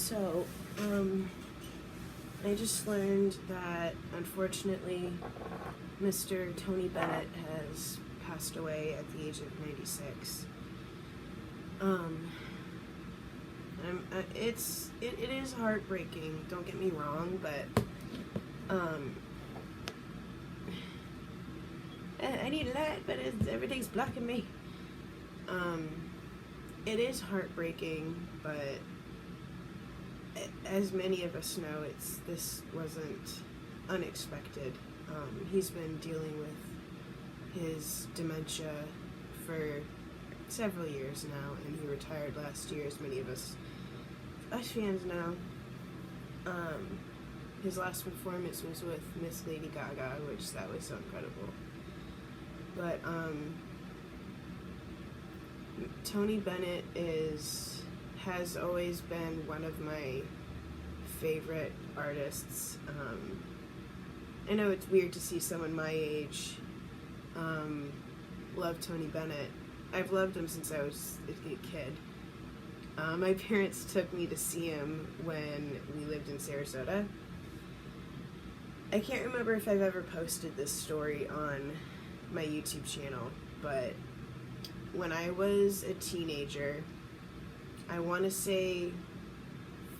So, I just learned that, unfortunately, Mr. Tony Bennett has passed away at the age of 96. It is heartbreaking, don't get me wrong, but, I need light, but everything's blocking me. It is heartbreaking, but as many of us know, this wasn't unexpected. He's been dealing with his dementia for several years now, and he retired last year, as many of us fans know. His last performance was with Miss Lady Gaga, which that was so incredible. But Tony Bennett has always been one of my favorite artists. I know it's weird to see someone my age love Tony Bennett. I've loved him since I was a kid. My parents took me to see him when we lived in Sarasota. I can't remember if I've ever posted this story on my YouTube channel, but when I was a teenager, I want to say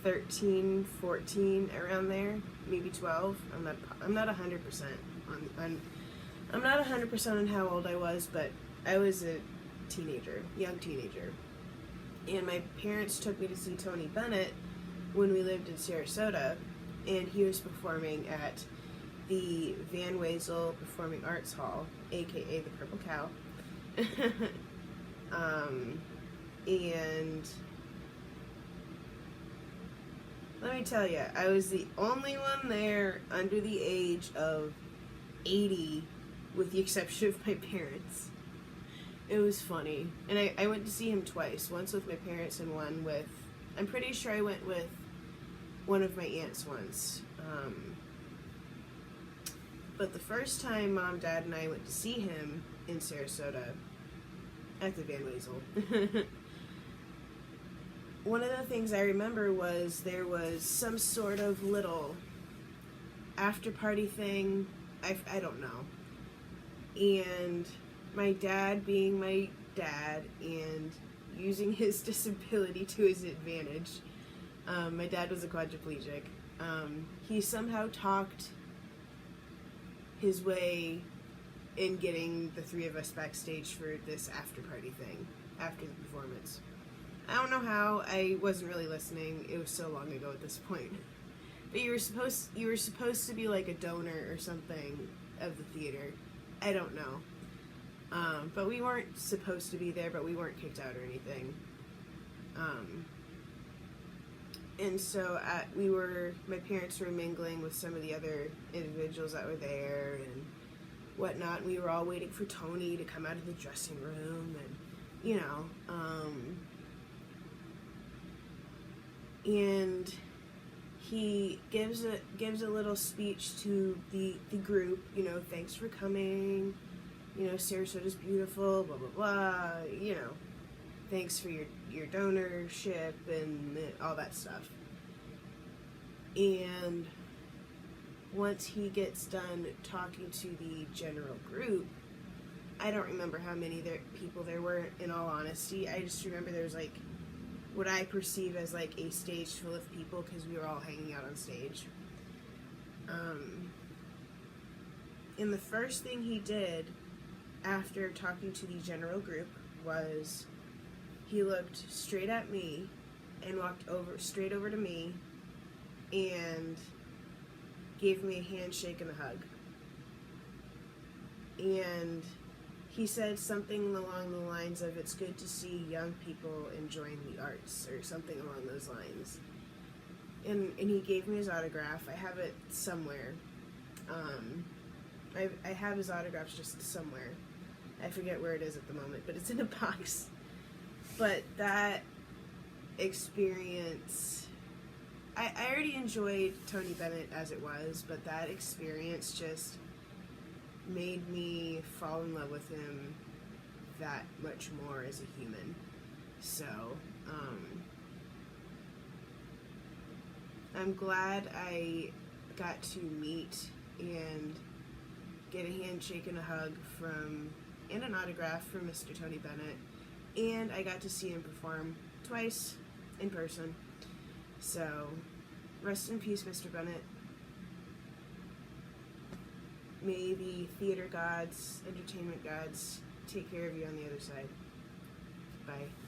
13, 14, around there, maybe 12. I'm not 100% I'm not 100% on how old I was, but I was a young teenager. And my parents took me to see Tony Bennett when we lived in Sarasota, and he was performing at the Van Wezel Performing Arts Hall, aka the Purple Cow. And let me tell you, I was the only one there under the age of 80, with the exception of my parents. It was funny. And I went to see him twice. Once with my parents and one with, I'm pretty sure I went with one of my aunts once. But the first time Mom, Dad, and I went to see him in Sarasota at the Van Wezel, one of the things I remember was there was some sort of little after party thing. I don't know. And my dad, being my dad and using his disability to his advantage, my dad was a quadriplegic. He somehow talked his way in getting the three of us backstage for this after party thing after the performance. I don't know how. I wasn't really listening. It was so long ago at this point. But you were supposed to be like a donor or something of the theater. I don't know. But we weren't supposed to be there, but we weren't kicked out or anything. And so my parents were mingling with some of the other individuals that were there and whatnot. We were all waiting for Tony to come out of the dressing room, and and he gives a little speech to the group. Thanks for coming. Sarasota's beautiful. Blah blah blah. Thanks for your donorship and all that stuff. And once he gets done talking to the general group, I don't remember how many people there were, in all honesty. I just remember there was like what I perceive as like a stage full of people, because we were all hanging out on stage. And the first thing he did after talking to the general group was he looked straight at me and walked straight over to me and gave me a handshake and a hug. And he said something along the lines of, "It's good to see young people enjoying the arts," or something along those lines. And he gave me his autograph. I have it somewhere. I have his autograph just somewhere. I forget where it is at the moment, but it's in a box. But that experience, I already enjoyed Tony Bennett as it was, but that experience just made me fall in love with him that much more as a human. So, I'm glad I got to meet and get a handshake and a hug from, and an autograph from Mr. Tony Bennett, and I got to see him perform twice in person. So, rest in peace, Mr. Bennett. May the theater gods, entertainment gods, take care of you on the other side. Bye.